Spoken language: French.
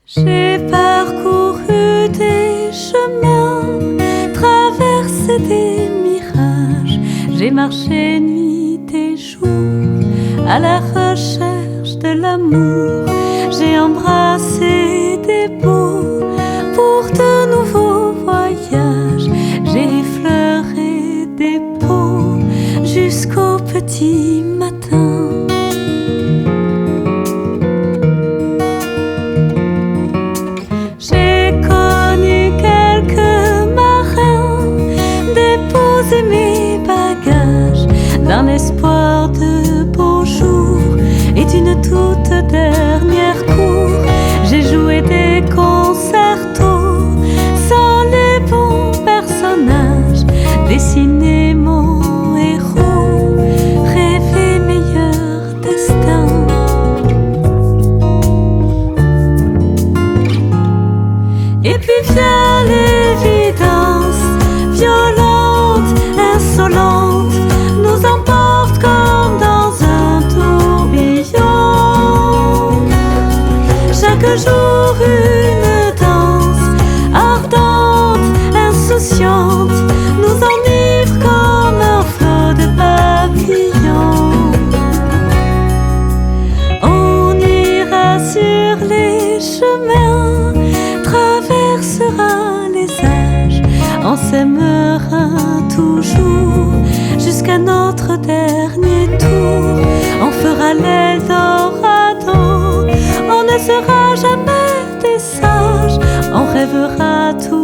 J'ai parcouru des chemins, traversé des mirages. J'ai marché nuit et jour à la recherche de l'amour. J'ai embrassé des beaux pour de nouveaux voyages. J'ai effleuré des peaux jusqu'au petit matin. Mes bagages d'un espoir de beaux jours et d'une toute dernière cour. J'ai joué des concertos sans les bons personnages, dessiné mon héros, rêvé meilleur destin. Et puis vient l'évidence violente, insolente, nous emporte comme dans un tourbillon. Chaque jour une danse ardente, insouciante, nous enivre comme un flot de papillons. On ira sur les chemins, traversera les âges, on s'aimera toujours jusqu'à notre dernier tour. On fera l'Eldorado, on ne sera jamais des sages, on rêvera tout